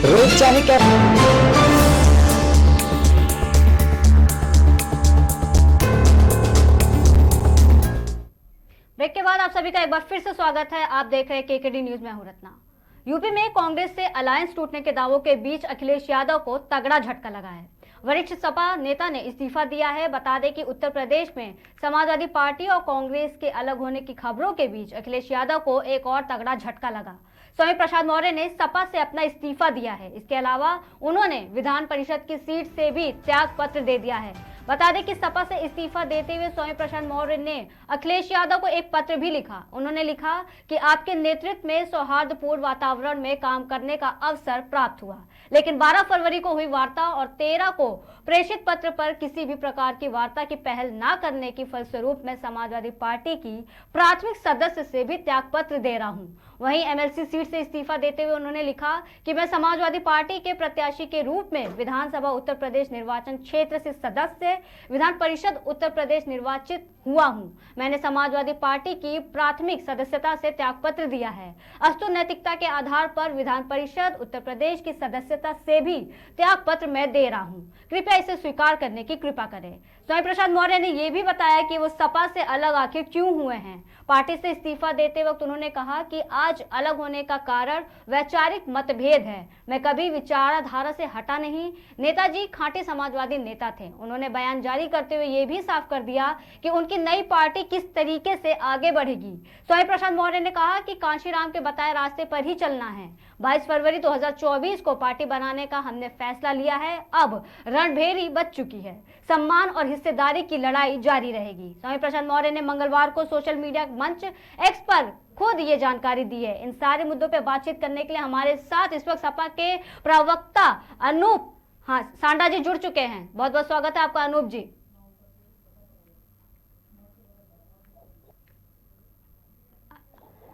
रोज चाहे क्या। ब्रेक के बाद आप सभी का एक बार फिर से स्वागत है। आप देख रहे हैं केकेडी न्यूज में हूं रत्ना। यूपी में कांग्रेस से अलायंस टूटने के दावों के बीच अखिलेश यादव को तगड़ा झटका लगा है। वरिष्ठ सपा नेता ने इस्तीफा दिया है। बता दें कि उत्तर प्रदेश में समाजवादी पार्टी और कांग्रेस के अलग होने की खबरों के बीच अखिलेश यादव को एक और तगड़ा झटका लगा। स्वामी प्रसाद मौर्य ने सपा से अपना इस्तीफा दिया है। इसके अलावा उन्होंने विधान परिषद की सीट से भी त्याग पत्र दे दिया है। बता दें कि सपा से इस्तीफा देते हुए स्वामी प्रसाद मौर्य ने अखिलेश यादव को एक पत्र भी लिखा। उन्होंने लिखा कि आपके नेतृत्व में सौहार्दपूर्ण वातावरण में काम करने का अवसर प्राप्त हुआ, लेकिन 12 फरवरी को हुई वार्ता और 13 को प्रेषित पत्र पर किसी भी प्रकार की वार्ता की पहल न करने की फलस्वरूप मैं समाजवादी पार्टी की प्राथमिक सदस्य से भी त्यागपत्र दे रहा हूं। वहीं एमएलसी सीट से इस्तीफा देते हुए उन्होंने लिखा कि मैं समाजवादी पार्टी के प्रत्याशी के रूप में विधानसभा उत्तर प्रदेश निर्वाचन क्षेत्र से सदस्य विधान परिषद उत्तर प्रदेश निर्वाचित हुआ हूं। मैंने समाजवादी पार्टी की प्राथमिक सदस्यता से त्यागपत्र दिया है। अस्तु नैतिकता के आधार पर विधान परिषद उत्तर प्रदेश की सदस्यता से भी त्यागपत्र मैं दे रहा हूं। कृपया इसे स्वीकार करने की कृपा करें। स्वामी प्रसाद मौर्य ने यह भी बताया कि वो सपा से अलग आखिर क्यों हुए हैं। पार्टी से इस्तीफा देते वक्त उन्होंने कहा कि आज अलग होने का कारण वैचारिक मतभेद है। मैं कभी विचारधारा से हटा नहीं। नेताजी खांटी समाजवादी नेता थे। उन्होंने बयान जारी करते हुए ये भी साफ कर दिया कि उनकी नई पार्टी किस तरीके से आगे बढ़ेगी। स्वामी प्रसाद मौर्य ने कहा कि कांशीराम के बताए रास्ते पर ही चलना है। 22 फरवरी 2024 को पार्टी बनाने का हमने फैसला लिया है। अब रणभेरी बच चुकी है। सम्मान और हिस्सेदारी की लड़ाई जारी रहेगी। स्वामी प्रसाद मौर्य ने मंगलवार को सोशल मीडिया मंच एक्स पर खुद ये जानकारी दी है। इन सारे मुद्दों पर बातचीत करने के लिए हमारे साथ इस वक्त सपा के प्रवक्ता अनूप सांडा जी जुड़ चुके हैं। बहुत बहुत स्वागत है आपका अनूप जी।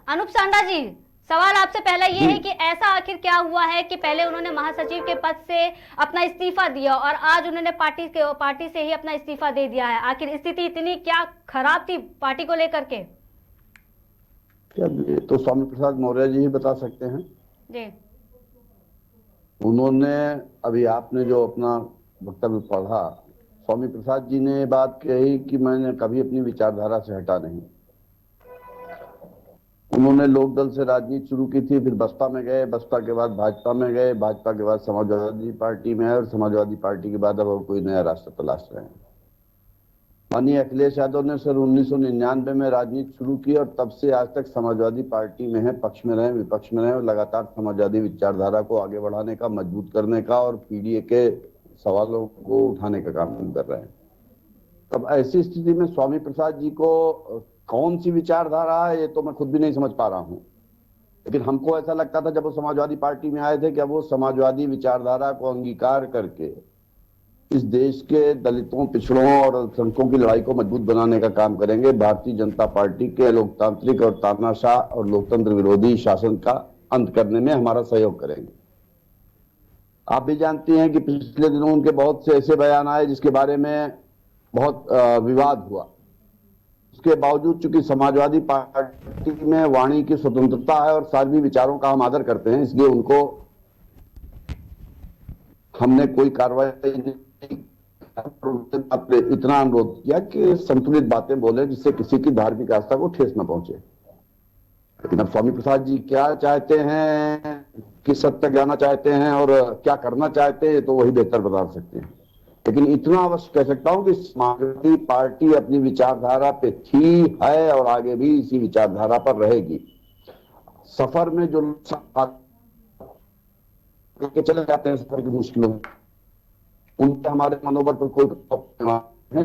अनूप सांडा जी, सवाल आपसे पहला ये है कि ऐसा आखिर क्या हुआ है कि पहले उन्होंने महासचिव के पद से अपना इस्तीफा दिया और आज उन्होंने पार्टी से ही अपना इस्तीफा दे दिया है। आखिर स्थिति इतनी क्या खराब थी पार्टी को लेकर के? तो स्वामी प्रसाद मौर्य जी ही बता सकते हैं जी। उन्होंने अभी आपने जो अपना वक्तव्य पढ़ा, स्वामी प्रसाद जी ने बात कही कि मैंने कभी अपनी विचारधारा से हटा नहीं। उन्होंने लोक दल से राजनीति शुरू की थी, फिर बसपा में गए, बसपा के बाद भाजपा में गए, भाजपा के बाद समाजवादी पार्टी में है और समाजवादी पार्टी के बाद अब कोई नया रास्ता तलाश रहे हैं। माननीय अखिलेश यादव ने सन 1999 में राजनीति शुरू की और तब से आज तक समाजवादी पार्टी में है, पक्ष में रहे, विपक्ष में रहे और लगातार समाजवादी विचारधारा को आगे बढ़ाने का, मजबूत करने का और पीडीए के सवालों को उठाने का काम कर रहे हैं। तब ऐसी स्थिति में स्वामी प्रसाद जी को कौन सी विचारधारा है ये तो मैं खुद भी नहीं समझ पा रहा हूं, लेकिन हमको ऐसा लगता था जब वो समाजवादी पार्टी में आए थे कि अब वो समाजवादी विचारधारा को अंगीकार करके इस देश के दलितों, पिछड़ों और अल्पसंख्यकों की लड़ाई को मजबूत बनाने का काम करेंगे। भारतीय जनता पार्टी के लोकतांत्रिक और तानाशाह और लोकतंत्र विरोधी शासन का अंत करने में हमारा सहयोग करेंगे। आप भी जानती हैं कि पिछले दिनों उनके बहुत से ऐसे बयान आए जिसके बारे में बहुत विवाद हुआ। उसके बावजूद चूंकि समाजवादी पार्टी में वाणी की स्वतंत्रता है और सार्वजनिक विचारों का हम आदर करते हैं, इसलिए उनको हमने कोई कार्रवाई नहीं, इतना अनुरोध किया कि संतुलित बातें बोले जिससे किसी की धार्मिक आस्था को ठेस न पहुंचे। लेकिन अब स्वामी प्रसाद जी क्या चाहते हैं, किस हद तक जाना चाहते हैं और क्या करना चाहते हैं तो वही बेहतर बता सकते हैं। लेकिन इतना अवश्य कह सकता हूं कि समाजवादी पार्टी अपनी विचारधारा पे थी, है और आगे भी इसी विचारधारा पर रहेगी। सफर में जो चले जाते हैं सफर की मुश्किलों में, उनके हमारे मनोबल पर कोई प्रभाव है।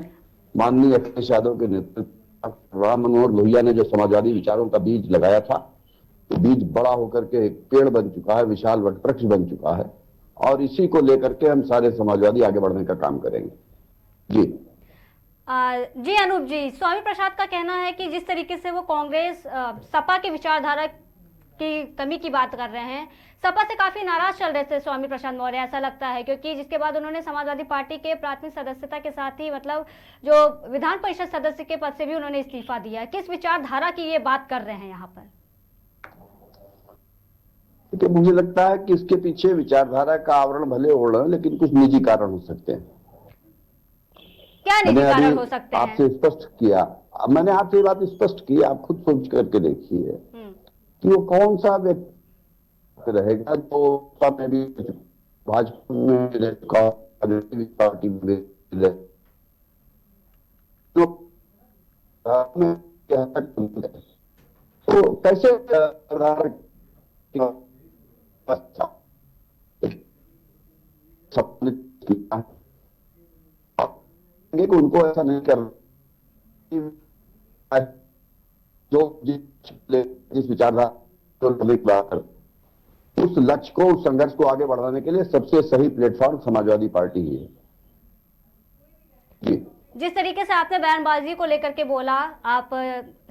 माननीय अखिलेश यादव के नेतृत्व राम मनोहर लोहिया ने जो समाजवादी विचारों का बीज लगाया था, तो बीज बड़ा होकर के एक पेड़ बन चुका है, विशाल वटवृक्ष बन चुका है और इसी को लेकर के हम सारे समाजवादी आगे बढ़ने का काम करेंगे। जी जी अनूप जी, स्वामी प्रसाद का कहना है कि जिस तरीके से वो कांग्रेस सपा की विचारधारा की कमी की बात कर रहे हैं, सपा से काफी नाराज चल रहे थे स्वामी प्रसाद मौर्य, ऐसा लगता है, क्योंकि जिसके बाद उन्होंने समाजवादी पार्टी के प्राथमिक सदस्यता के साथ ही मतलब जो विधान परिषद सदस्य के पद से भी उन्होंने इस्तीफा दिया। किस विचारधारा की ये बात कर रहे हैं यहाँ पर? कि मुझे लगता है कि इसके पीछे विचारधारा का आवरण भले ओढ़ रहे हैं, लेकिन कुछ निजी कारण हो सकते हैं। क्या मैंने निजी अभी कारण हो सकते हैं? आपसे स्पष्ट किया, मैंने आपसे ये बात स्पष्ट की, आप खुद सोच करके देखिए हम्म। कि वो कौन सा व्यक्ति रहेगा जो में भी भाजपा में रहे, कांग्रेस पार्टी में रहे, तो में क्या तक तो कैसे सम्मिलित किया कि उनको ऐसा नहीं कर, जो जिस विचारधारा उस लक्ष्य को, उस संघर्ष को आगे बढ़ाने के लिए सबसे सही प्लेटफॉर्म समाजवादी पार्टी ही है। जी। जिस तरीके से आपने बयानबाजी को लेकर के बोला, आप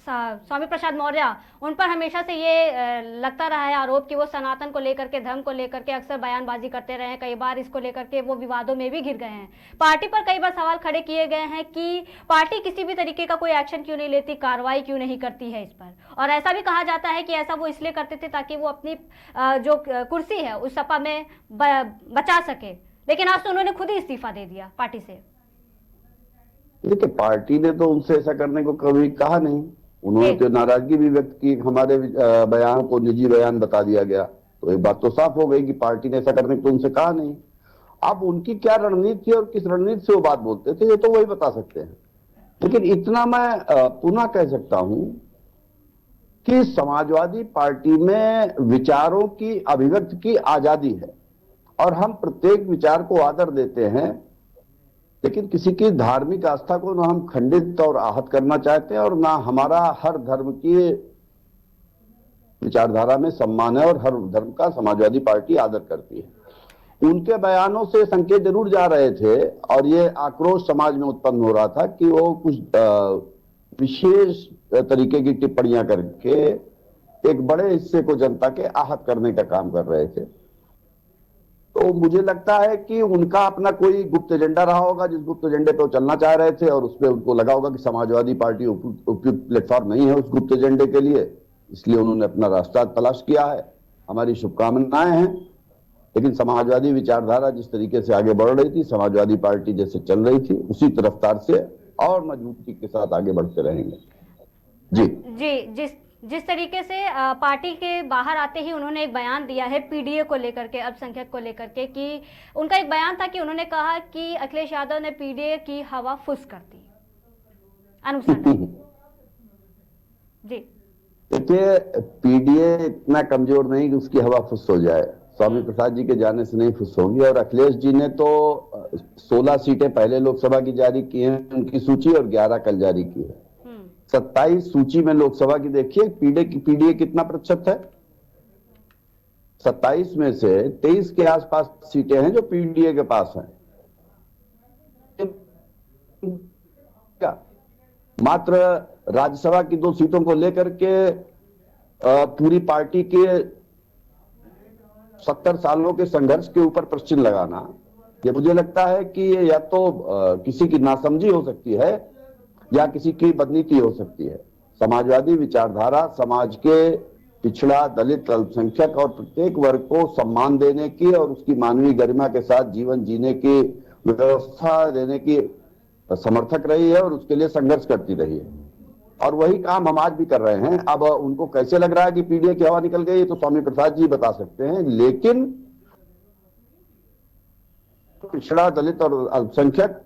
स्वामी प्रसाद मौर्य, उन पर हमेशा से ये लगता रहा है आरोप कि वो सनातन को लेकर के, धर्म को लेकर के अक्सर बयानबाजी करते रहे हैं। कई बार इसको लेकर के वो विवादों में भी घिर गए हैं। पार्टी पर कई बार सवाल खड़े किए गए हैं कि पार्टी किसी भी तरीके का कोई एक्शन क्यों नहीं लेती, कार्रवाई क्यों नहीं करती है इस पर। और ऐसा भी कहा जाता है कि ऐसा वो इसलिए करते थे ताकि वो अपनी जो कुर्सी है उस सपा में बचा सके। लेकिन आज तो उन्होंने खुद ही इस्तीफा दे दिया पार्टी से। देखिए, पार्टी ने तो उनसे ऐसा करने को कभी कहा नहीं। उन्होंने तो नाराजगी भी व्यक्त की, हमारे बयान को निजी बयान बता दिया गया। तो एक बात तो साफ हो गई कि पार्टी ने ऐसा करने को उनसे कहा नहीं। अब उनकी क्या रणनीति थी और किस रणनीति से वो बात बोलते थे, ये तो वही बता सकते हैं। लेकिन इतना मैं पुनः कह सकता हूं कि समाजवादी पार्टी में विचारों की अभिव्यक्ति की आजादी है और हम प्रत्येक विचार को आदर देते हैं, लेकिन किसी की धार्मिक आस्था को ना हम खंडित और आहत करना चाहते हैं और ना हमारा हर धर्म की विचारधारा में सम्मान है और हर धर्म का समाजवादी पार्टी आदर करती है। उनके बयानों से संकेत जरूर जा रहे थे और ये आक्रोश समाज में उत्पन्न हो रहा था कि वो कुछ विशेष तरीके की टिप्पणियां करके एक बड़े हिस्से को जनता के आहत करने का काम कर रहे थे। तो मुझे लगता है कि उनका अपना कोई गुप्त एजेंडा रहा होगा, जिस गुप्त एजेंडे पे वो चलना चाह रहे थे, और उसपे उनको लगा होगा कि समाजवादी पार्टी उपयुक्त प्लेटफॉर्म नहीं है उस गुप्त एजेंडे के लिए, इसलिए उन्होंने अपना रास्ता तलाश किया है। हमारी शुभकामनाएं हैं, लेकिन समाजवादी विचारधारा जिस तरीके से आगे बढ़ रही थी, समाजवादी पार्टी जैसे चल रही थी, उसी रफ्तार से और मजबूती के साथ आगे बढ़ते रहेंगे। जी जी, जिस तरीके से पार्टी के बाहर आते ही उन्होंने एक बयान दिया है पीडीए को लेकर के, अल्पसंख्यक को लेकर के, कि उनका एक बयान था कि उन्होंने कहा कि अखिलेश यादव ने पीडीए की हवा फुस कर दी। अनुसंधान जी। देखिए, पीडीए इतना कमजोर नहीं कि उसकी हवा फुस हो जाए। स्वामी प्रसाद जी के जाने से नहीं फुस होगी। और अखिलेश जी ने तो 16 सीटें पहले लोकसभा की जारी की हैं उनकी सूची, और 11 कल जारी की है। 27 सूची में लोकसभा की देखिए, पीडीए कितना प्रतिशत है? 27 में से 23 के आसपास सीटें हैं जो पीडीए के पास हैं। क्या मात्र राज्यसभा की 2 सीटों को लेकर के पूरी पार्टी के 70 सालों के संघर्ष के ऊपर प्रश्न लगाना, ये मुझे लगता है कि ये या तो किसी की नासमझी हो सकती है या किसी की बदनीति हो सकती है। समाजवादी विचारधारा समाज के पिछड़ा, दलित, अल्पसंख्यक और प्रत्येक वर्ग को सम्मान देने की और उसकी मानवीय गरिमा के साथ जीवन जीने की व्यवस्था देने की समर्थक रही है और उसके लिए संघर्ष करती रही है, और वही काम हम आज भी कर रहे हैं। अब उनको कैसे लग रहा है कि पीडीए की हवा निकल गई, तो स्वामी प्रसाद जी बता सकते हैं, लेकिन पिछड़ा, दलित और अल्पसंख्यक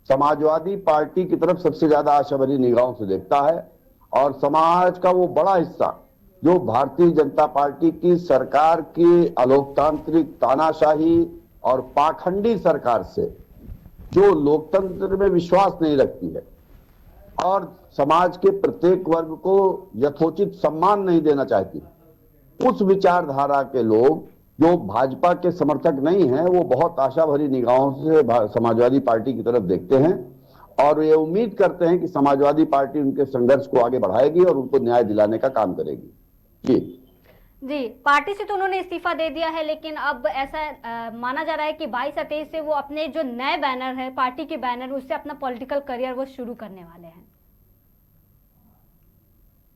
समाजवादी पार्टी की तरफ सबसे ज्यादा आशा भरी निगाहों से देखता है, और समाज का वो बड़ा हिस्सा जो भारतीय जनता पार्टी की सरकार की अलोकतांत्रिक, तानाशाही और पाखंडी सरकार से, जो लोकतंत्र में विश्वास नहीं रखती है और समाज के प्रत्येक वर्ग को यथोचित सम्मान नहीं देना चाहती, उस विचारधारा के लोग जो भाजपा के समर्थक नहीं हैं, वो बहुत आशा भरी निगाहों से समाजवादी पार्टी की तरफ देखते हैं और ये उम्मीद करते हैं कि समाजवादी पार्टी उनके संघर्ष को आगे बढ़ाएगी और उनको न्याय दिलाने का काम करेगी। जी, पार्टी से तो उन्होंने इस्तीफा दे दिया है, लेकिन अब ऐसा माना जा रहा है कि 22 या 23 से वो अपने जो नए बैनर है, पार्टी के बैनर, उससे अपना पॉलिटिकल करियर वो शुरू करने वाले हैं।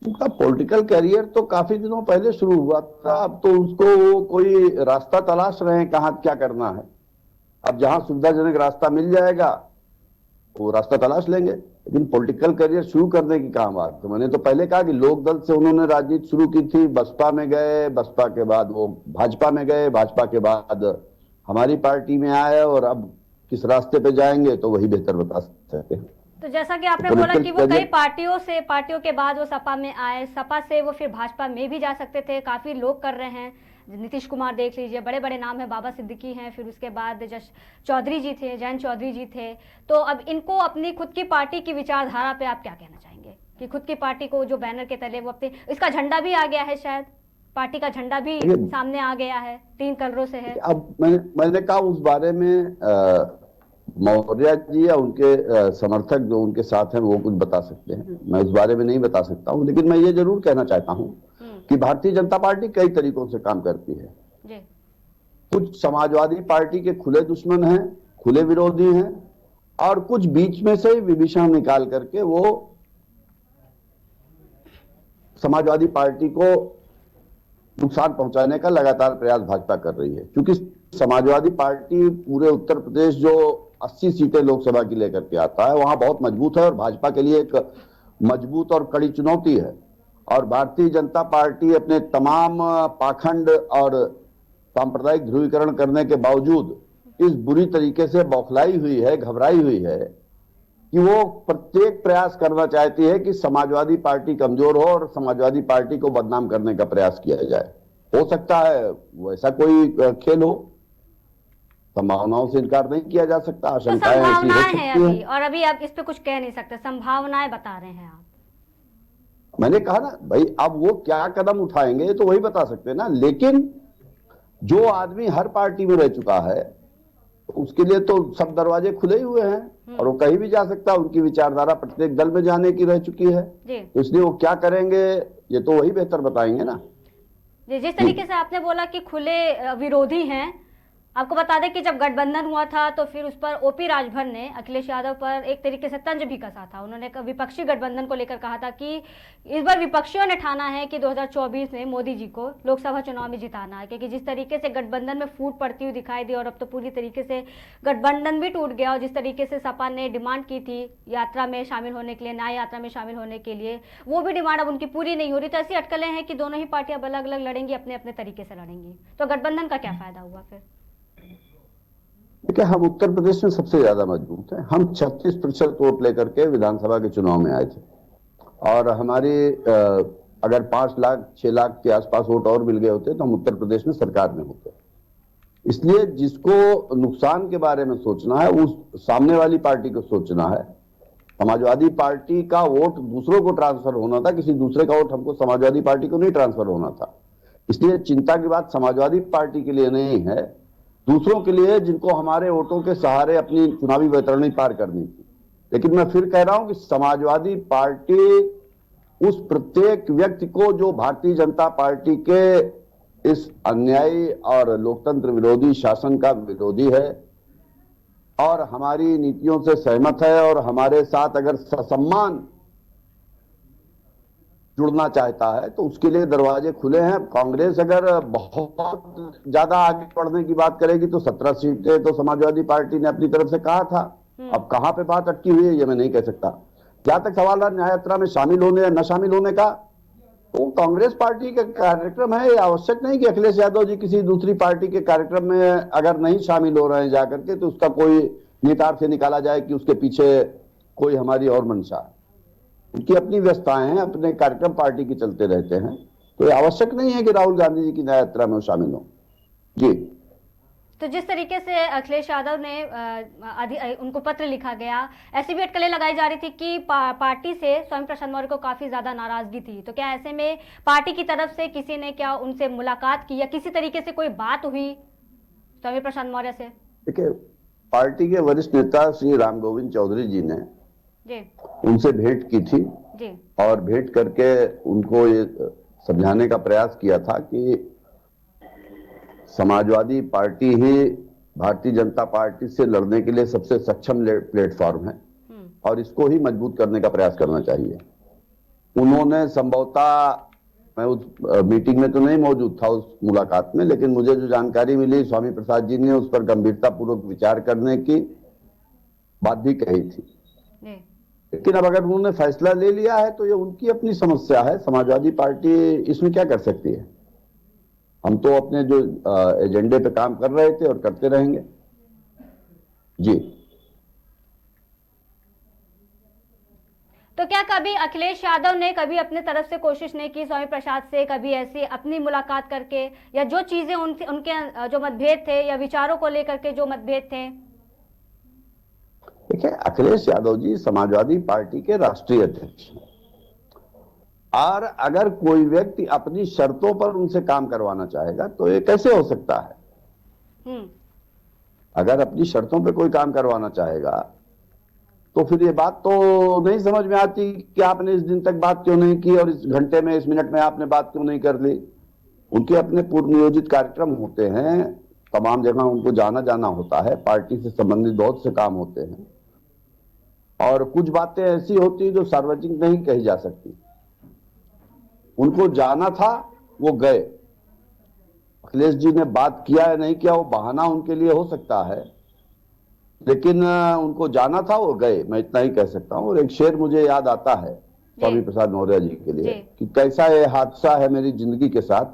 उनका पॉलिटिकल करियर तो काफी दिनों पहले शुरू हुआ था। अब तो उसको वो कोई रास्ता तलाश रहे हैं कहाँ क्या करना है। अब जहां सुविधाजनक रास्ता मिल जाएगा वो रास्ता तलाश लेंगे, लेकिन पॉलिटिकल करियर शुरू करने की कहाँ बात। तो मैंने तो पहले कहा कि लोक दल से उन्होंने राजनीति शुरू की थी, बसपा में गए, बसपा के बाद वो भाजपा में गए, भाजपा के बाद हमारी पार्टी में आए, और अब किस रास्ते पे जाएंगे तो वही बेहतर बता सकते हैं। तो जैसा कि आपने तो बोला कि वो कई पॉलिटिकल पार्टियों के बाद वो सपा में आए, सपा से वो फिर भाजपा में भी जा सकते थे, काफी लोग कर रहे हैं। नीतीश कुमार देख लीजिए, बड़े बड़े नाम है, बाबा सिद्दीकी हैं, फिर उसके बाद जश चौधरी जी थे, जयंत चौधरी जी थे। तो अब इनको अपनी खुद की पार्टी की विचारधारा पे आप क्या कहना चाहेंगे कि खुद की पार्टी को जो बैनर के तले वो अपने, इसका झंडा भी आ गया है, शायद पार्टी का झंडा भी सामने आ गया है, 3 कलरों से है। अब मैंने कहा उस बारे में मौर्य जी या उनके समर्थक जो उनके साथ हैं वो कुछ बता सकते हैं, मैं उस बारे में नहीं बता सकता हूं। लेकिन मैं ये जरूर कहना चाहता हूं कि भारतीय जनता पार्टी कई तरीकों से काम करती है जी। कुछ समाजवादी पार्टी के खुले दुश्मन हैं, खुले विरोधी हैं, और कुछ बीच में से विभीषण निकाल करके वो समाजवादी पार्टी को नुकसान पहुंचाने का लगातार प्रयास भाजपा कर रही है। क्योंकि समाजवादी पार्टी पूरे उत्तर प्रदेश जो 80 सीटें लोकसभा की लेकर के आता है वहां बहुत मजबूत है, और भाजपा के लिए एक मजबूत और कड़ी चुनौती है। और भारतीय जनता पार्टी अपने तमाम पाखंड और सांप्रदायिक ध्रुवीकरण करने के बावजूद इस बुरी तरीके से बौखलाई हुई है, घबराई हुई है कि वो प्रत्येक प्रयास करना चाहती है कि समाजवादी पार्टी कमजोर हो और समाजवादी पार्टी को बदनाम करने का प्रयास किया जाए। हो सकता है वैसा कोई खेल हो, संभावनाओं से इनकार नहीं किया जा सकता, तो आशंकाएं ऐसी हो संभावनाएं सकती हैं हैं। अभी, और अभी आप इस पे कुछ कह नहीं सकते, संभावनाएं बता रहे हैं आप। मैंने कहा ना भाई, अब वो क्या कदम उठाएंगे तो वही बता सकते हैं ना। लेकिन जो आदमी हर पार्टी में रह चुका है उसके लिए तो सब दरवाजे खुले ही हुए हैं और वो कहीं भी जा सकता है। उनकी विचारधारा प्रत्येक दल में जाने की रह चुकी है, तो इसलिए वो क्या करेंगे ये तो वही बेहतर बताएंगे ना। जिस तरीके से आपने बोला कि खुले विरोधी हैं, आपको बता दें कि जब गठबंधन हुआ था तो फिर उस पर ओपी राजभर ने अखिलेश यादव पर एक तरीके से तंज भी कसा था। उन्होंने विपक्षी गठबंधन को लेकर कहा था कि इस बार विपक्षियों ने ठाना है कि 2024 में मोदी जी को लोकसभा चुनाव में जिताना है, क्योंकि जिस तरीके से गठबंधन में फूट पड़ती हुई दिखाई दी और अब तो पूरी तरीके से गठबंधन भी टूट गया। और जिस तरीके से सपा ने डिमांड की थी यात्रा में शामिल होने के लिए, न्याय यात्रा में शामिल होने के लिए, वो भी डिमांड अब उनकी पूरी नहीं हो रही। तो ऐसी अटकलें हैं कि दोनों ही पार्टियां अलग अलग लड़ेंगी, अपने अपने तरीके से लड़ेंगी। तो गठबंधन का क्या फायदा हुआ फिर? देखिए, हम उत्तर प्रदेश में सबसे ज्यादा मजबूत हैं। हम 36% वोट लेकर के विधानसभा के चुनाव में आए थे, और हमारी अगर 5 लाख 6 लाख के आसपास वोट और मिल गए होते तो हम उत्तर प्रदेश में सरकार में होते। इसलिए जिसको नुकसान के बारे में सोचना है उस सामने वाली पार्टी को सोचना है। समाजवादी पार्टी का वोट दूसरों को ट्रांसफर होना था, किसी दूसरे का वोट हमको समाजवादी पार्टी को नहीं ट्रांसफर होना था। इसलिए चिंता की बात समाजवादी पार्टी के लिए नहीं है, दूसरों के लिए, जिनको हमारे वोटों के सहारे अपनी चुनावी वैतरणी पार करनी थी। लेकिन मैं फिर कह रहा हूं कि समाजवादी पार्टी उस प्रत्येक व्यक्ति को जो भारतीय जनता पार्टी के इस अन्यायी और लोकतंत्र विरोधी शासन का विरोधी है और हमारी नीतियों से सहमत है और हमारे साथ अगर ससम्मान जुड़ना चाहता है तो उसके लिए दरवाजे खुले हैं। कांग्रेस अगर बहुत ज्यादा आगे बढ़ने की बात करेगी तो 17 सीटें तो समाजवादी पार्टी ने अपनी तरफ से कहा था। अब कहां पे बात अटकी हुई है ये मैं नहीं कह सकता। जहां तक सवाल रहा न्याय यात्रा में शामिल होने या न शामिल होने का, तो कांग्रेस पार्टी का कार्यक्रम है। आवश्यक नहीं कि अखिलेश यादव जी किसी दूसरी पार्टी के कार्यक्रम में अगर नहीं शामिल हो रहे हैं जाकर के तो उसका कोई निहितार्थ से निकाला जाए कि उसके पीछे कोई हमारी और मंशा है। उनकी अपनी व्यवस्थाएं हैं, अपने कार्यक्रम पार्टी के चलते रहते हैं, तो आवश्यक नहीं है कि राहुल गांधी जी की न्याय यात्रा में शामिल हो। जी, तो जिस तरीके से अखिलेश यादव ने उनको पत्र लिखा गया, ऐसी भी अटकलें लगाई जा रही थी कि पार्टी से स्वामी प्रसाद मौर्य को काफी ज्यादा नाराजगी थी। तो क्या ऐसे में पार्टी की तरफ से किसी ने क्या उनसे मुलाकात की या किसी तरीके से कोई बात हुई स्वामी प्रसाद मौर्य से? देखिए, पार्टी के वरिष्ठ नेता श्री राम गोविंद चौधरी जी ने उनसे भेंट की थी जी। और भेंट करके उनको ये समझाने का प्रयास किया था कि समाजवादी पार्टी ही भारतीय जनता पार्टी से लड़ने के लिए सबसे सक्षम प्लेटफॉर्म है और इसको ही मजबूत करने का प्रयास करना चाहिए। उन्होंने संभवतः, मैं उस मीटिंग में तो नहीं मौजूद था उस मुलाकात में, लेकिन मुझे जो जानकारी मिली स्वामी प्रसाद जी ने उस पर गंभीरता पूर्वक विचार करने की बात भी कही थी। जी। लेकिन अब अगर उन्होंने फैसला ले लिया है तो ये उनकी अपनी समस्या है। समाजवादी पार्टी इसमें क्या कर सकती है? हम तो अपने जो एजेंडे पे काम कर रहे थे और करते रहेंगे। जी। तो क्या कभी अखिलेश यादव ने कभी अपने तरफ से कोशिश नहीं की स्वामी प्रसाद से, कभी ऐसी अपनी मुलाकात करके, या जो चीजें उनके जो मतभेद थे या विचारों को लेकर के जो मतभेद थे? देखिए, अखिलेश यादव जी समाजवादी पार्टी के राष्ट्रीय अध्यक्ष हैं, और अगर कोई व्यक्ति अपनी शर्तों पर उनसे काम करवाना चाहेगा तो ये कैसे हो सकता है? अगर अपनी शर्तों पर कोई काम करवाना चाहेगा तो फिर ये बात तो नहीं समझ में आती कि आपने इस दिन तक बात क्यों नहीं की और इस घंटे में, इस मिनट में आपने बात क्यों नहीं कर ली। उनके अपने पूर्व नियोजित कार्यक्रम होते हैं, तमाम जगह उनको जाना होता है, पार्टी से संबंधित बहुत से काम होते हैं, और कुछ बातें ऐसी होती हैं जो सार्वजनिक नहीं कही जा सकती। उनको जाना था, वो गए। अखिलेश जी ने बात किया या नहीं किया वो बहाना उनके लिए हो सकता है, लेकिन उनको जाना था, वो गए, मैं इतना ही कह सकता हूं। और एक शेर मुझे याद आता है स्वामी प्रसाद मौर्य जी के लिए कि कैसा ये हादसा है मेरी जिंदगी के साथ,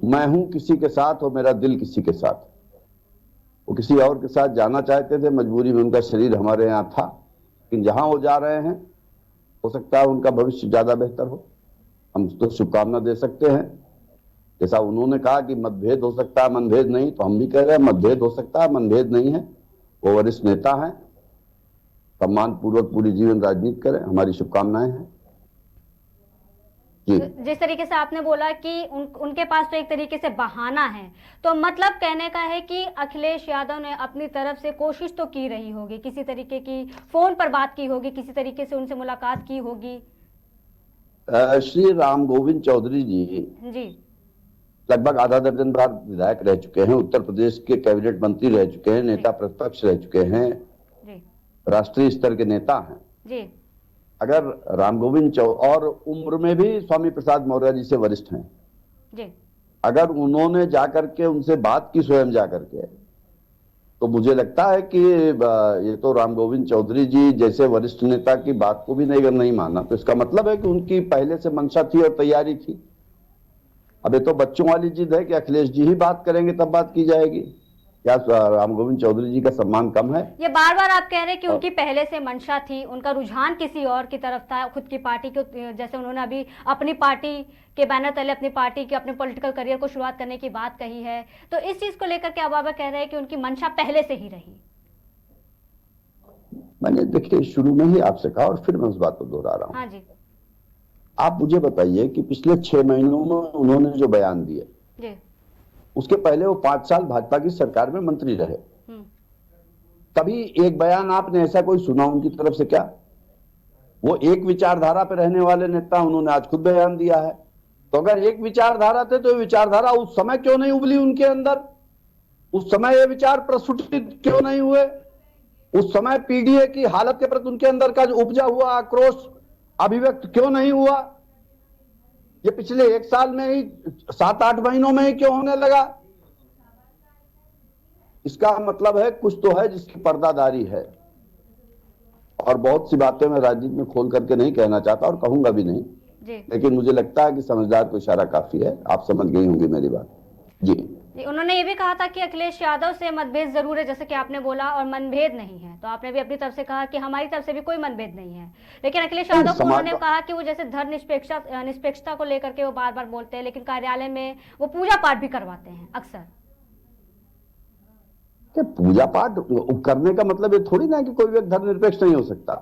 मैं हूं किसी के साथ और मेरा दिल किसी के साथ। वो किसी और के साथ जाना चाहते थे, मजबूरी में उनका शरीर हमारे यहाँ था, लेकिन जहां वो जा रहे हैं हो सकता है उनका भविष्य ज्यादा बेहतर हो। हम तो शुभकामना दे सकते हैं। जैसा उन्होंने कहा कि मतभेद हो सकता है, मनभेद नहीं, तो हम भी कह रहे हैं मतभेद हो सकता है, मनभेद नहीं है। वो वरिष्ठ नेता हैं, सम्मान पूर्वक पूरी जीवन राजनीति करें, हमारी शुभकामनाएं हैं। जी। जिस तरीके से आपने बोला कि उनके पास तो एक तरीके से बहाना है, तो मतलब कहने का है कि अखिलेश यादव ने अपनी तरफ से कोशिश तो की रही होगी, किसी तरीके की फोन पर बात की होगी, किसी तरीके से उनसे मुलाकात की होगी। श्री राम गोविंद चौधरी जी लगभग आधा दर्जन बार विधायक रह चुके हैं, उत्तर प्रदेश के कैबिनेट मंत्री रह चुके हैं, नेता प्रतिपक्ष रह चुके हैं, राष्ट्रीय स्तर के नेता हैं जी। अगर राम गोविंद और उम्र में भी स्वामी प्रसाद मौर्य जी से वरिष्ठ हैं जी। अगर उन्होंने जाकर के उनसे बात की स्वयं जाकर के, तो मुझे लगता है कि ये तो राम गोविंद चौधरी जी जैसे वरिष्ठ नेता की बात को भी नहीं माना, तो इसका मतलब है कि उनकी पहले से मंशा थी और तैयारी थी। अब ये तो बच्चों वाली जिद है कि अखिलेश जी ही बात करेंगे तब बात की जाएगी। क्या राम गोविंद चौधरी जी का सम्मान कम है? ये बार बार आप कह रहे हैं कि उनकी पहले से मंशा थी, उनका रुझान किसी और की तरफ था, खुद की पार्टी को, जैसे उन्होंने अभी अपनी पार्टी के बैनर तले अपनी पार्टी के अपने पॉलिटिकल करियर को शुरुआत करने की बात कही है, तो इस चीज को लेकर के अब बाबा कह रहे हैं कि उनकी मंशा पहले से ही रही। मैंने देखिए शुरू में ही आपसे कहा और फिर मैं उस बात को दोहरा रहा हूँ। हाँ जी। आप मुझे बताइए कि पिछले 6 महीनों में उन्होंने जो बयान दिए, उसके पहले वो 5 साल भाजपा की सरकार में मंत्री रहे, कभी एक बयान आपने ऐसा कोई सुना उनकी तरफ से? क्या वो एक विचारधारा पे रहने वाले नेता, उन्होंने आज खुद बयान दिया है। तो अगर एक विचारधारा थे तो विचारधारा उस समय क्यों नहीं उबली उनके अंदर? उस समय ये विचार प्रस्फुटित क्यों नहीं हुए? उस समय पीडीए की हालत के प्रति उनके अंदर का जो उपजा हुआ आक्रोश अभिव्यक्त क्यों नहीं हुआ? ये पिछले 1 साल में ही, 7-8 महीनों में ही क्यों होने लगा? इसका मतलब है कुछ तो है जिसकी पर्दादारी है। और बहुत सी बातें मैं राजनीति में खोल करके नहीं कहना चाहता और कहूंगा भी नहीं जी। लेकिन मुझे लगता है कि समझदार को इशारा काफी है। आप समझ गई होंगी मेरी बात। जी। उन्होंने ये भी कहा था कि अखिलेश यादव से मतभेद जरूर है, जैसे कि आपने बोला, और मनभेद नहीं है। तो आपने भी अपनी तरफ से कहा कि हमारी तरफ से भी कोई मनभेद नहीं है, लेकिन अखिलेश यादव को उन्होंने कहा कि वो जैसे धर्म निष्पक्षता को लेकर के वो बार बार बोलते हैं, लेकिन कार्यालय में वो पूजा पाठ भी करवाते हैं अक्सर। पूजा पाठ करने का मतलब ये थोड़ी ना कि कोई व्यक्ति धर्मनिरपेक्ष नहीं हो सकता।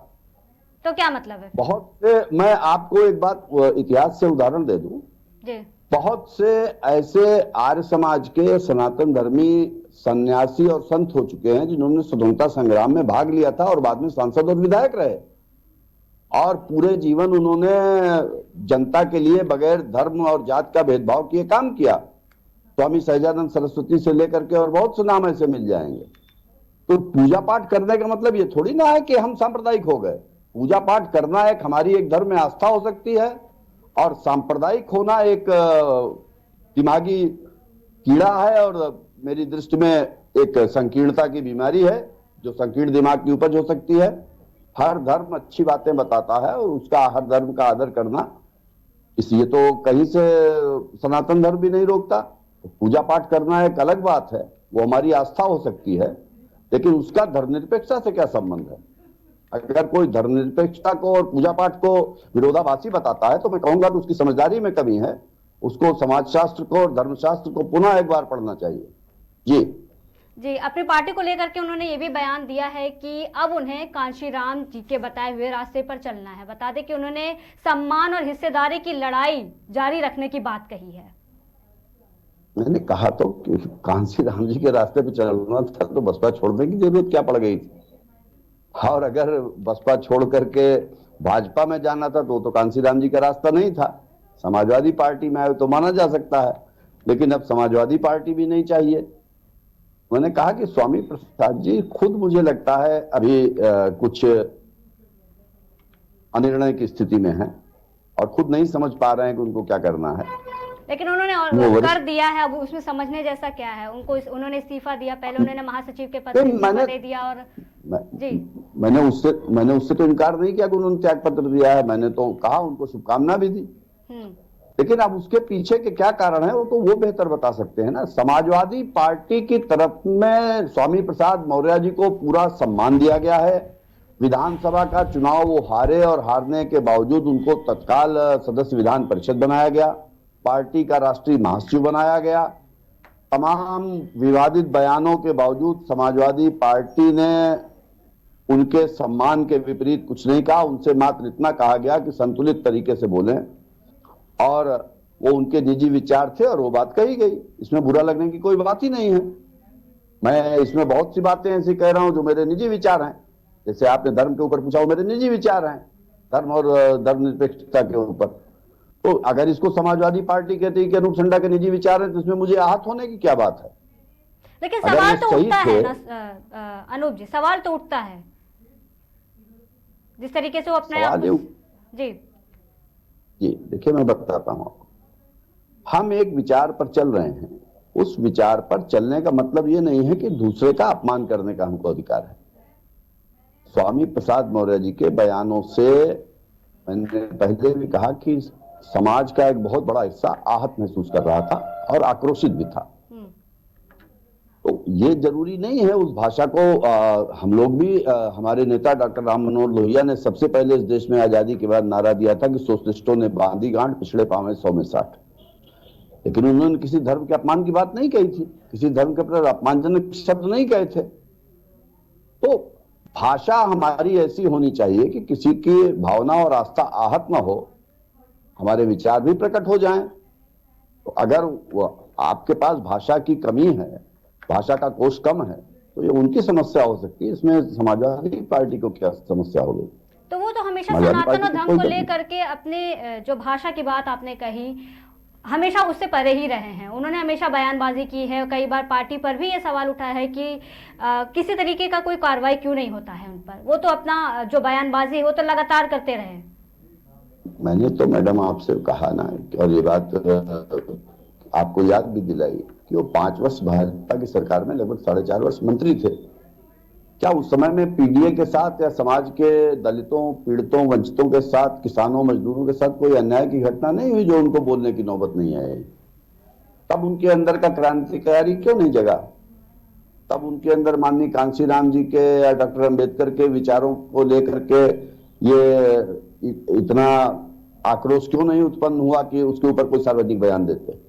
तो क्या मतलब है? बहुत से, मैं आपको एक बात इतिहास से उदाहरण दे दूं जी। बहुत से ऐसे आर्य समाज के सनातन धर्मी सन्यासी और संत हो चुके हैं जिन्होंने स्वतंत्रता संग्राम में भाग लिया था और बाद में सांसद और विधायक रहे, और पूरे जीवन उन्होंने जनता के लिए बगैर धर्म और जात का भेदभाव किए काम किया। स्वामी सहजानंद सरस्वती से लेकर के और बहुत से नाम ऐसे मिल जाएंगे। तो पूजा पाठ करने का मतलब ये थोड़ी ना है कि हम सांप्रदायिक हो गए। पूजा पाठ करना एक हमारी एक धर्म में आस्था हो सकती है, और सांप्रदायिक होना एक दिमागी कीड़ा है और मेरी दृष्टि में एक संकीर्णता की बीमारी है जो संकीर्ण दिमाग की उपज हो सकती है। हर धर्म अच्छी बातें बताता है और उसका हर धर्म का आदर करना, इसलिए तो कहीं से सनातन धर्म भी नहीं रोकता। पूजा पाठ करना एक अलग बात है, वो हमारी आस्था हो सकती है, लेकिन उसका धर्मनिरपेक्षता से क्या संबंध है? अगर कोई धर्मनिरपेक्षता को और पूजा पाठ को विरोधाभासी बताता है तो मैं कहूंगा कि उसकी समझदारी में कमी है। उसको समाजशास्त्र को और धर्मशास्त्र को पुनः एक बार पढ़ना चाहिए। जी जी, अपनी पार्टी को लेकर के उन्होंने ये भी बयान दिया है कि अब उन्हें कांशीराम जी के बताए हुए रास्ते पर चलना है। बता दें कि उन्होंने सम्मान और हिस्सेदारी की लड़ाई जारी रखने की बात कही है। मैंने कहा तो कि कांशीराम जी के रास्ते पे चलना था तो बसपा छोड़ने की जरूरत क्या पड़ गई थी? और अगर बसपा छोड़ करके भाजपा में जाना था तो कांशीराम जी का रास्ता नहीं था। समाजवादी पार्टी में आए तो माना जा सकता है, लेकिन अब समाजवादी पार्टी भी नहीं चाहिए। मैंने कहा कि स्वामी प्रसाद जी खुद मुझे लगता है अभी कुछ अनिर्णय की स्थिति में है और खुद नहीं समझ पा रहे हैं कि उनको क्या करना है। लेकिन उन्होंने और कर दिया है, अब उसमें समझने जैसा क्या है? उन्होंने इस्तीफा दिया, पहले उन्होंने महासचिव के पद से इस्तीफा दे दिया और जी मैंने उससे तो इनकार नहीं किया कि उन्होंने त्याग पत्र दिया है। मैंने तो कहा, उनको शुभकामना भी दी। लेकिन अब उसके पीछे के क्या कारण है वो तो वो बेहतर बता सकते हैं ना। समाजवादी पार्टी की तरफ में स्वामी प्रसाद मौर्य जी को पूरा सम्मान दिया गया है। विधानसभा का चुनाव वो हारे और हारने के बावजूद उनको तत्काल सदस्य विधान परिषद बनाया गया, पार्टी का राष्ट्रीय महासचिव बनाया गया। तमाम विवादित बयानों के बावजूद समाजवादी पार्टी ने उनके सम्मान के विपरीत कुछ नहीं कहा। उनसे मात्र इतना कहा गया कि संतुलित तरीके से बोलें, और वो उनके निजी विचार थे और वो बात कही गई। इसमें बुरा लगने की कोई बात ही नहीं है। मैं इसमें बहुत सी बातें ऐसी कह रहा हूं जो मेरे निजी विचार हैं। जैसे आपने धर्म के ऊपर पूछा, वो मेरे निजी विचार हैं, धर्म और धर्मनिरपेक्षता के ऊपर। तो अगर इसको समाजवादी पार्टी कहती है कि अनूप संडा के निजी विचार हैं तो इसमें मुझे आहत होने की क्या बात है? लेकिन सवाल तो उठता है ना अनूप जी, सवाल तो उठता है जिस तरीके से वो अपने जी देखिए, मैं बताता हूं आपको। हम एक विचार पर चल रहे हैं, उस विचार पर चलने का मतलब ये नहीं है कि दूसरे का अपमान करने का हमको अधिकार है। स्वामी प्रसाद मौर्य जी के बयानों से मैंने पहले भी कहा कि समाज का एक बहुत बड़ा हिस्सा आहत महसूस कर रहा था और आक्रोशित भी था। तो ये जरूरी नहीं है उस भाषा को हम लोग भी हमारे नेता डॉक्टर राम मनोहर लोहिया ने सबसे पहले इस देश में आजादी के बाद नारा दिया था कि सोशलिस्टों ने बांधी गांठ, पिछड़े पांव 100 में 60। लेकिन उन्होंने किसी धर्म के अपमान की बात नहीं कही थी, किसी धर्म के प्रति अपमानजनक शब्द नहीं कहे थे। तो भाषा हमारी ऐसी होनी चाहिए कि किसी की भावना और आस्था आहत ना हो, हमारे विचार भी प्रकट हो जाएं। तो अगर आपके पास भाषा की कमी है, भाषा का कोश कम है, तो ये उनकी समस्या हो सकती है। इसमें समाजवादी पार्टी को क्या समस्या हो गई? तो वो तो हमेशा सनातन और धर्म को लेकर के अपने जो भाषा की बात आपने कही, हमेशा उससे परे ही रहे हैं। उन्होंने हमेशा बयानबाजी की है। कई बार पार्टी पर भी ये सवाल उठा है कि किसी तरीके का कोई कार्रवाई क्यों नहीं होता है उन पर। वो तो अपना जो बयानबाजी है वो तो लगातार करते रहे। मैंने तो मैडम आपसे कहा ना, और ये बात आपको याद भी दिलाई कि वो 5 वर्ष भाजपा की सरकार में लगभग 4.5 वर्ष मंत्री थे। क्या उस समय में पीडीए के साथ या समाज के दलितों, पीड़ितों, वंचितों के साथ, किसानों, मजदूरों के साथ कोई अन्याय की घटना नहीं हुई जो उनको बोलने की नौबत नहीं आई? तब उनके अंदर का क्रांतिकारी क्यों नहीं जगा? तब उनके अंदर माननीय कांशीराम जी के या डॉक्टर अंबेडकर के विचारों को लेकर के ये इतना आक्रोश क्यों नहीं उत्पन्न हुआ कि उसके ऊपर कोई सार्वजनिक बयान देते?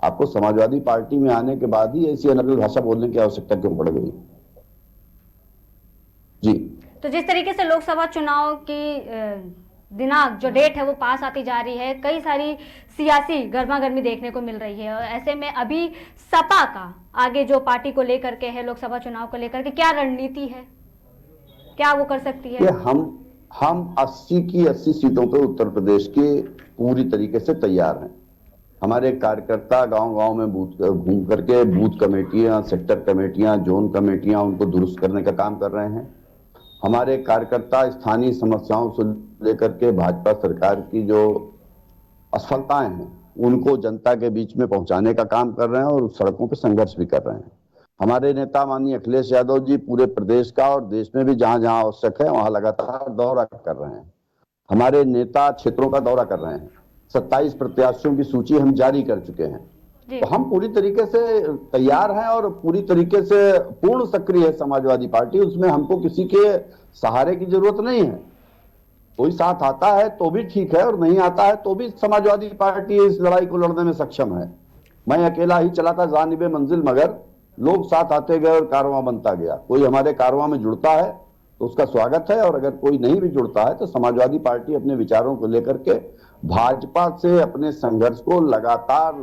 आपको समाजवादी पार्टी में आने के बाद ही ऐसी अनर्गल भाषा बोलने की आवश्यकता क्यों पड़ गई? जी, तो जिस तरीके से लोकसभा चुनाव की दिनांक जो डेट है वो पास आती जा रही है, कई सारी सियासी गर्मा गर्मी देखने को मिल रही है, और ऐसे में अभी सपा का आगे जो पार्टी को लेकर के है, लोकसभा चुनाव को लेकर के क्या रणनीति है, क्या वो कर सकती है? हम 80 की 80 सीटों पे उत्तर प्रदेश की पूरी तरीके से तैयार हैं। हमारे कार्यकर्ता गांव-गांव में घूम करके बूथ कमेटियां, सेक्टर कमेटियां, जोन कमेटियां, उनको दुरुस्त करने का काम कर रहे हैं। हमारे कार्यकर्ता स्थानीय समस्याओं से लेकर के भाजपा सरकार की जो असफलताएं हैं, उनको जनता के बीच में पहुंचाने का काम कर रहे हैं और सड़कों पर संघर्ष भी कर रहे हैं। हमारे नेता माननीय अखिलेश यादव जी पूरे प्रदेश का और देश में भी जहां जहां आवश्यक है वहां लगातार दौरा कर रहे हैं। हमारे नेता क्षेत्रों का दौरा कर रहे हैं। 27 प्रत्याशियों की सूची हम जारी कर चुके हैं। जी तो हम पूरी तरीके से तैयार हैं और पूरी तरीके से पूर्ण सक्रिय है समाजवादी पार्टी। उसमें हमको किसी के सहारे की जरूरत नहीं है। कोई साथ आता है तो भी ठीक है और नहीं आता है तो भी समाजवादी पार्टी इस लड़ाई को लड़ने में सक्षम है। मैं अकेला ही चला था जानिबे मंजिल, मगर लोग साथ आते गए और कारवां बनता गया। कोई हमारे कारवां में जुड़ता है तो उसका स्वागत है, और अगर कोई नहीं भी जुड़ता है तो समाजवादी पार्टी अपने विचारों को लेकर के भाजपा से अपने संघर्ष को लगातार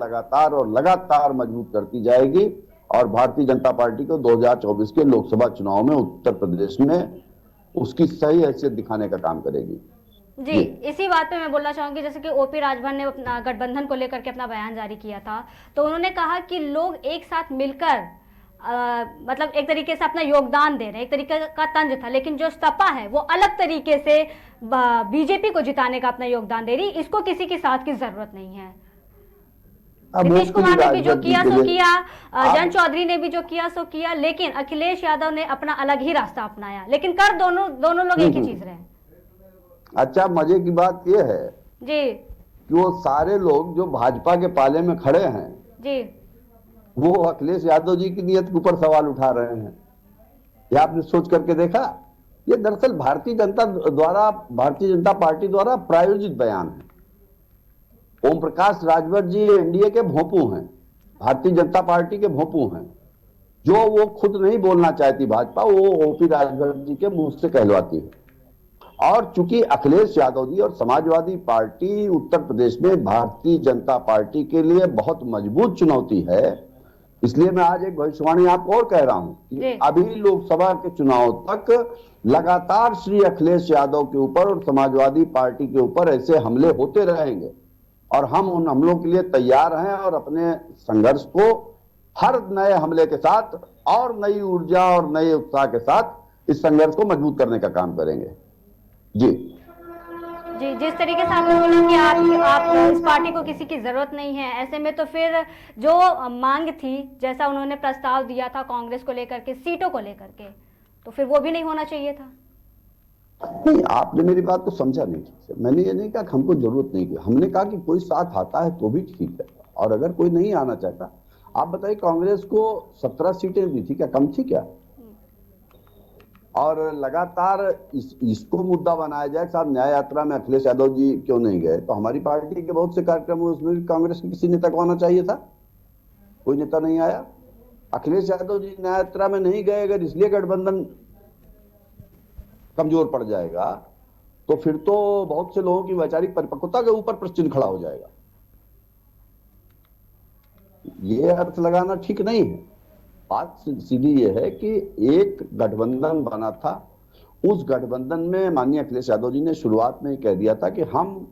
मजबूत करती जाएगी और भारतीय जनता पार्टी को 2024 के लोकसभा चुनाव में उत्तर प्रदेश में उसकी सही हैसियत दिखाने का काम करेगी। जी, इसी बात पे मैं बोलना चाहूंगी, जैसे कि ओपी राजभर ने अपना गठबंधन को लेकर के अपना बयान जारी किया था, तो उन्होंने कहा कि लोग एक साथ मिलकर मतलब एक तरीके से अपना योगदान दे रहे हैं, एक तरीके का तंज था, लेकिन जो सपा है वो अलग तरीके से बीजेपी को जिताने का अपना योगदान दे रही, इसको किसी के साथ की जरूरत नहीं है। नीतीश कुमार ने भी जो किया सो किया, जयंत चौधरी ने भी जो किया सो किया, लेकिन अखिलेश यादव ने अपना अलग ही रास्ता अपनाया, लेकिन कर दोनों लोग एक ही चीज रहे। अच्छा, मजे की बात यह है जी कि वो सारे लोग जो भाजपा के पाले में खड़े हैं जी, वो अखिलेश यादव जी की नीयत के ऊपर सवाल उठा रहे हैं। ये आपने सोच करके देखा? ये दरअसल भारतीय जनता पार्टी द्वारा प्रायोजित बयान है। ओम प्रकाश राजभर जी एनडीए के भोंपू हैं, भारतीय जनता पार्टी के भोंपू हैं। जो वो खुद नहीं बोलना चाहती भाजपा, वो ओपी राजभर जी के मुंह से कहलवाती है। और चूंकि अखिलेश यादव जी और समाजवादी पार्टी उत्तर प्रदेश में भारतीय जनता पार्टी के लिए बहुत मजबूत चुनौती है, इसलिए मैं आज एक भविष्यवाणी आपको और कह रहा हूं कि अभी लोकसभा के चुनाव तक लगातार श्री अखिलेश यादव के ऊपर और समाजवादी पार्टी के ऊपर ऐसे हमले होते रहेंगे और हम उन हमलों के लिए तैयार हैं और अपने संघर्ष को हर नए हमले के साथ और नई ऊर्जा और नए उत्साह के साथ इस संघर्ष को मजबूत करने का काम करेंगे। जी जी, जिस तरीके से आपने बोला कि आप इस पार्टी को किसी की जरूरत नहीं है, ऐसे में तो फिर जो मांग थी, जैसा उन्होंने प्रस्ताव दिया था कांग्रेस को लेकर के, सीटों को लेकर के, तो फिर वो भी नहीं होना चाहिए था। नहीं, आपने मेरी बात को समझा नहीं ठीक से। मैंने ये नहीं कहा कि हमको जरूरत नहीं की, हमने कहा कि कोई साथ आता है तो भी ठीक है, और अगर कोई नहीं आना चाहता, आप बताइए कांग्रेस को 17 सीटें दी थी, क्या कम थी क्या? और लगातार इसको मुद्दा बनाया जाए साहब न्याय यात्रा में अखिलेश यादव जी क्यों नहीं गए, तो हमारी पार्टी के बहुत से कार्यक्रम हुए, उसमें भी कांग्रेस के किसी नेता को आना चाहिए था, कोई नेता नहीं आया। अखिलेश यादव जी न्याय यात्रा में नहीं गए, अगर इसलिए गठबंधन कमजोर पड़ जाएगा तो फिर तो बहुत से लोगों की वैचारिक परिपक्वता के ऊपर प्रश्न चिन्ह खड़ा हो जाएगा। ये अर्थ लगाना ठीक नहीं है। बात सीधी ये है कि एक गठबंधन बना था, उस गठबंधन में माननीय अखिलेश यादव जी ने शुरुआत में कह दिया था कि हम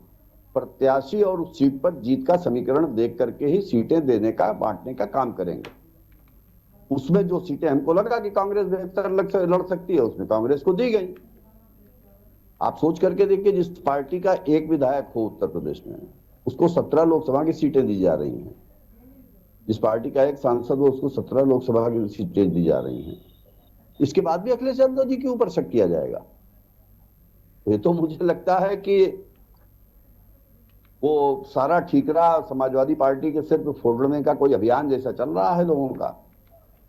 प्रत्याशी और उस सीट पर जीत का समीकरण देख करके ही सीटें देने का, बांटने का काम करेंगे। उसमें जो सीटें हमको लगा कि कांग्रेस बेहतर लड़ सकती है, उसमें कांग्रेस को दी गई। आप सोच करके देखिए, जिस पार्टी का एक विधायक हो उत्तर प्रदेश में, उसको 17 लोकसभा की सीटें दी जा रही हैं। जिस पार्टी का एक सांसद हो, उसको 17 लोकसभा की सीटें दी जा रही हैं। इसके बाद भी अखिलेश यादव जी के ऊपर शक किया जाएगा। ये तो मुझे लगता है कि वो सारा ठीकरा समाजवादी पार्टी के सिर्फ फोड़ने का कोई अभियान जैसा चल रहा है लोगों का,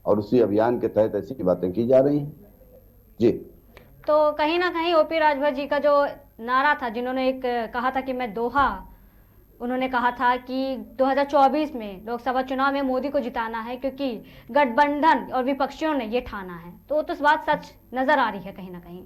और उसी अभियान के तहत ऐसी बातें की जा रही हैं। जी, तो कहीं ना कहीं ओपी राजभर जी का जो नारा था, जिन्होंने एक कहा था कि मैं दोहा, उन्होंने कहा था कि 2024 में लोकसभा चुनाव में मोदी को जिताना है, क्योंकि गठबंधन और विपक्षियों ने ये ठाना है, तो इस बात सच नजर आ रही है कहीं ना कहीं।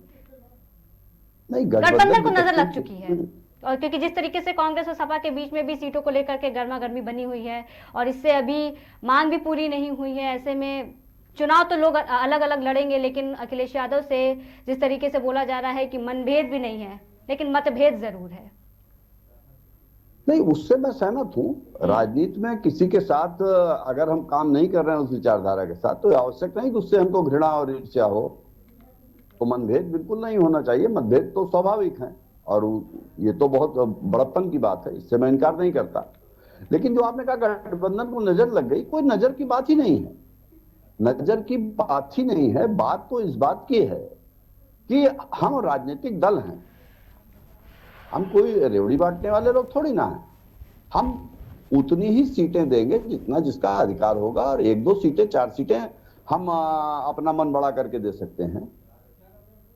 नहीं, गठबंधन को नजर लग चुकी है, और क्योंकि जिस तरीके से कांग्रेस और सपा के बीच में भी सीटों को लेकर के गर्मा गर्मी बनी हुई है, और इससे अभी मांग भी पूरी नहीं हुई है, ऐसे में चुनाव तो लोग अलग अलग लड़ेंगे, लेकिन अखिलेश यादव से जिस तरीके से बोला जा रहा है कि मनभेद भी नहीं है, लेकिन मतभेद जरूर है। नहीं, उससे मैं सहमत हूं। राजनीति में किसी के साथ अगर हम काम नहीं कर रहे हैं उस विचारधारा के साथ, तो आवश्यक नहीं कि उससे हमको घृणा और ईर्ष्या हो। तो मनभेद बिल्कुल नहीं होना चाहिए, मतभेद तो स्वाभाविक है। और ये तो बहुत बड़प्पन की बात है, इससे मैं इनकार नहीं करता। लेकिन जो आपने कहा गठबंधन को नजर लग गई, कोई नजर की बात ही नहीं है, नजर की बात ही नहीं है। बात तो इस बात की है कि हम राजनीतिक दल हैं, हम कोई रेवड़ी बांटने वाले लोग थोड़ी ना हैं। हम उतनी ही सीटें देंगे जितना जिसका अधिकार होगा, और 1-2 सीटें 4 सीटें हम अपना मन बड़ा करके दे सकते हैं।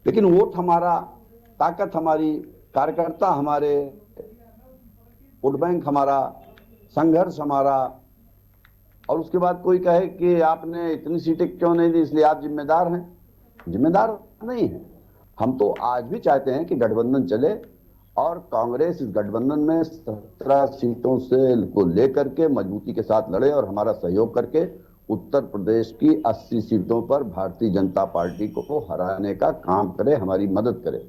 लेकिन वोट हमारा, ताकत हमारी, कार्यकर्ता हमारे, वोट बैंक हमारा, संघर्ष हमारा, और उसके बाद कोई कहे कि आपने इतनी सीटें क्यों नहीं दी इसलिए आप जिम्मेदार हैं, जिम्मेदार नहीं है। हम तो आज भी चाहते हैं कि गठबंधन चले और कांग्रेस इस गठबंधन में 17 सीटों से को लेकर के मजबूती के साथ लड़े और हमारा सहयोग करके उत्तर प्रदेश की 80 सीटों पर भारतीय जनता पार्टी को हराने का काम करे, हमारी मदद करे।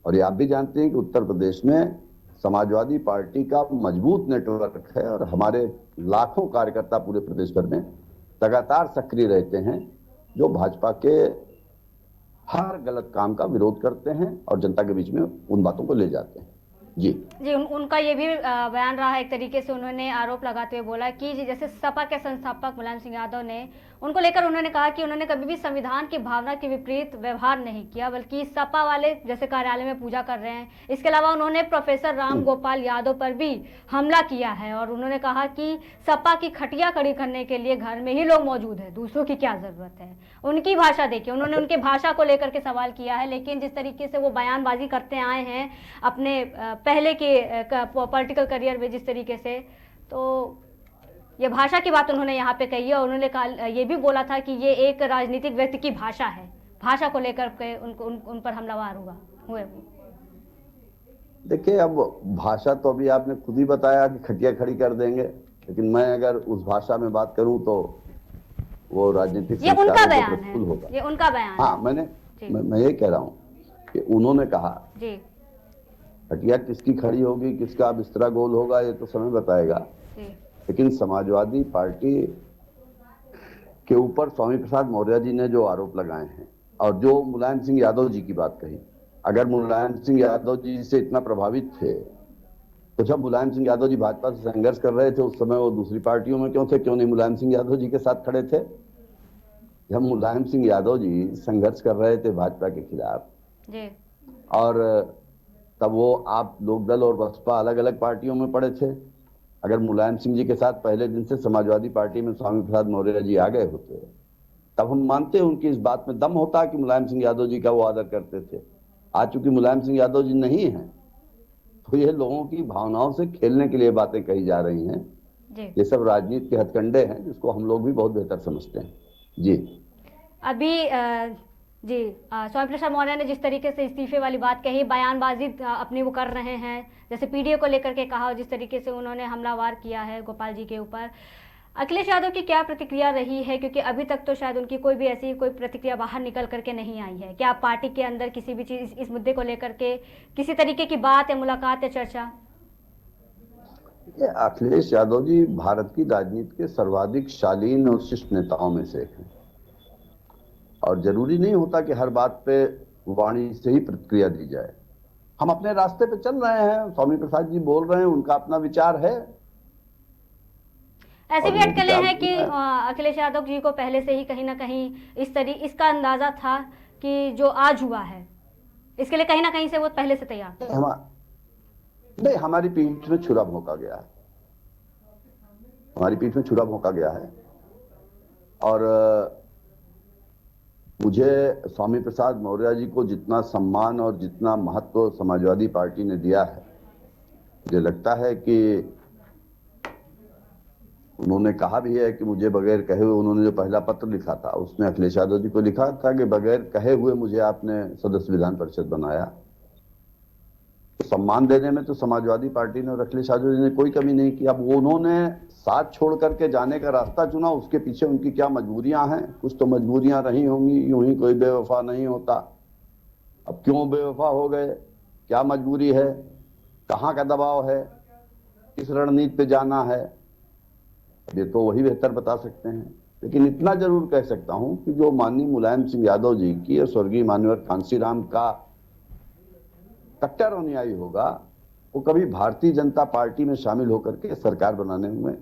और ये आप भी जानते हैं कि उत्तर प्रदेश में समाजवादी पार्टी का मजबूत नेटवर्क है और हमारे लाखों कार्यकर्ता पूरे प्रदेश भर में लगातार सक्रिय रहते हैं, जो भाजपा के हर गलत काम का विरोध करते हैं और जनता के बीच में उन बातों को ले जाते हैं। जी उनका ये भी बयान रहा है, एक तरीके से उन्होंने आरोप लगाते हुए बोला कि जैसे सपा के संस्थापक मुलायम सिंह यादव ने, उनको लेकर उन्होंने कहा कि उन्होंने कभी भी संविधान की भावना के विपरीत व्यवहार नहीं किया, बल्कि सपा वाले जैसे कार्यालय में पूजा कर रहे हैं। इसके अलावा उन्होंने प्रोफेसर राम गोपाल यादव पर भी हमला किया है और उन्होंने कहा कि सपा की खटिया खड़ी करने के लिए घर में ही लोग मौजूद है, दूसरों की क्या जरूरत है। उनकी भाषा देखिए, उन्होंने उनके भाषा को लेकर के सवाल किया है, लेकिन जिस तरीके से वो बयानबाजी करते आए हैं अपने पहले के पॉलिटिकल करियर में जिस तरीके से, तो ये भाषा की बात उन्होंने यहाँ पे कही है। और उन्होंने कहा, ये भी बोला था कि ये एक राजनीतिक व्यक्ति की भाषा है, भाषा को लेकर के उन पर हमलावर हुए। देखिए, अब भाषा तो अभी आपने खुद ही बताया कि खटिया खड़ी कर देंगे, लेकिन मैं अगर उस भाषा में बात करूं तो वो राजनीतिक, ये उनका बयान है, ये उनका बयान हाँ, मैं ये कह रहा हूँ कि उन्होंने कहा जी, खटिया किसकी खड़ी होगी, किसका बिस्तरा गोल होगा, ये तो समय बताएगा। लेकिन समाजवादी पार्टी के ऊपर स्वामी प्रसाद मौर्य जी ने जो आरोप लगाए हैं और जो मुलायम सिंह यादव जी की बात कही, अगर मुलायम सिंह यादव जी से इतना प्रभावित थे तो जब मुलायम सिंह यादव जी भाजपा से संघर्ष कर रहे थे उस समय वो दूसरी पार्टियों में क्यों थे, क्यों नहीं मुलायम सिंह यादव जी के साथ खड़े थे? जब मुलायम सिंह यादव जी संघर्ष कर रहे थे भाजपा के खिलाफ जी, और तब वो आप लोकदल और बसपा अलग अलग पार्टियों में पड़े थे, अगर मुलायम सिंह जी के साथ पहले दिन से समाजवादी पार्टी में स्वामी प्रसाद मौर्य जी आ गए होते तब हम मानते हैं उनकी इस बात में दम होता कि मुलायम सिंह यादव जी का वो आदर करते थे। आज चूंकि मुलायम सिंह यादव जी नहीं है तो ये लोगों की भावनाओं से खेलने के लिए बातें कही जा रही हैं। ये सब राजनीति के हथकंडे हैं जिसको हम लोग भी बहुत बेहतर समझते हैं। जी अभी स्वामी प्रसाद मौर्य ने जिस तरीके से इस्तीफे वाली बात कही, बयानबाजी अपनी वो कर रहे हैं, जैसे पीडीए को लेकर के कहा, जिस तरीके से उन्होंने हमलावार किया है गोपाल जी के ऊपर, अखिलेश यादव की क्या प्रतिक्रिया रही है? क्योंकि अभी तक तो शायद उनकी कोई भी ऐसी कोई प्रतिक्रिया बाहर निकल करके नहीं आई है। क्या पार्टी के अंदर किसी भी चीज इस मुद्दे को लेकर के किसी तरीके की बात या मुलाकात या चर्चा? अखिलेश यादव जी भारत की राजनीति के सर्वाधिक शालीन और शिष्ट नेताओं में से एक हैं और जरूरी नहीं होता कि हर बात पे वाणी से ही प्रतिक्रिया दी जाए। हम अपने रास्ते पे चल रहे हैं, स्वामी प्रसाद जी बोल रहे हैं, उनका अपना विचार है। ऐसी भी अटकलें हैं कि अखिलेश यादव जी को पहले से ही कहीं ना कहीं इसका अंदाजा था कि जो आज हुआ है इसके लिए कहीं ना कहीं से वो पहले से तैयार थे। नहीं, हमारी पीठ में छुरा भोंका गया है, हमारी पीठ में छुरा भोंका गया है। और मुझे स्वामी प्रसाद मौर्य जी को जितना सम्मान और जितना महत्व समाजवादी पार्टी ने दिया है, मुझे लगता है कि उन्होंने कहा भी है कि मुझे बगैर कहे हुए, उन्होंने जो पहला पत्र लिखा था उसमें अखिलेश यादव जी को लिखा था कि बगैर कहे हुए मुझे आपने सदस्य विधान परिषद बनाया। तो सम्मान देने में तो समाजवादी पार्टी ने और अखिलेश यादव जी ने कोई कमी नहीं की। अब वो उन्होंने साथ छोड़ करके जाने का रास्ता चुना, उसके पीछे उनकी क्या मजबूरियां हैं, कुछ तो मजबूरियां रही होंगी, यूं ही कोई बेवफा नहीं होता। अब क्यों बेवफा हो गए, क्या मजबूरी है, कहाँ का दबाव है, किस रणनीति पे जाना है, ये तो वही बेहतर बता सकते हैं। लेकिन इतना जरूर कह सकता हूं कि जो माननीय मुलायम सिंह यादव जी की और स्वर्गीय मान्यवर कांसीराम का कट्टर अनुयायी होगा वो कभी भारतीय जनता पार्टी में शामिल होकर के सरकार बनाने में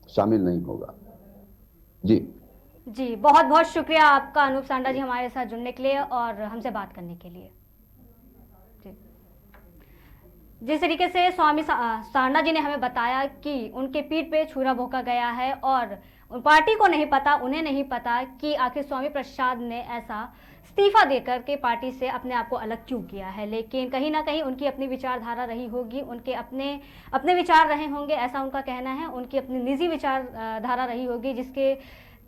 शामिल नहीं होगा। जी जी, बहुत बहुत शुक्रिया आपका अनूप सांडा जी हमारे साथ जुड़ने के लिए और हमसे बात करने के लिए। जी, जिस तरीके से स्वामी सांडा जी ने हमें बताया कि उनके पीठ पे छुरा भोंका गया है और पार्टी को नहीं पता, उन्हें नहीं पता कि आखिर स्वामी प्रसाद ने ऐसा इस्तीफा देकर के पार्टी से अपने आप को अलग क्यों किया है, लेकिन कहीं ना कहीं उनकी अपनी विचारधारा रही होगी, उनके अपने अपने विचार रहे होंगे, ऐसा उनका कहना है। उनकी अपनी निजी विचारधारा रही होगी जिसके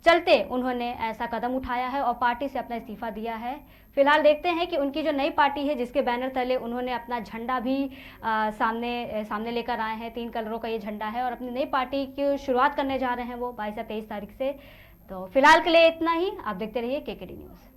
चलते उन्होंने ऐसा कदम उठाया है और पार्टी से अपना इस्तीफा दिया है। फिलहाल देखते हैं कि उनकी जो नई पार्टी है जिसके बैनर तले उन्होंने अपना झंडा भी सामने लेकर आए हैं। 3 कलरों का ये झंडा है और अपनी नई पार्टी की शुरुआत करने जा रहे हैं वो 22 या 23 तारीख से। तो फिलहाल के लिए इतना ही। आप देखते रहिए केकेडी न्यूज़।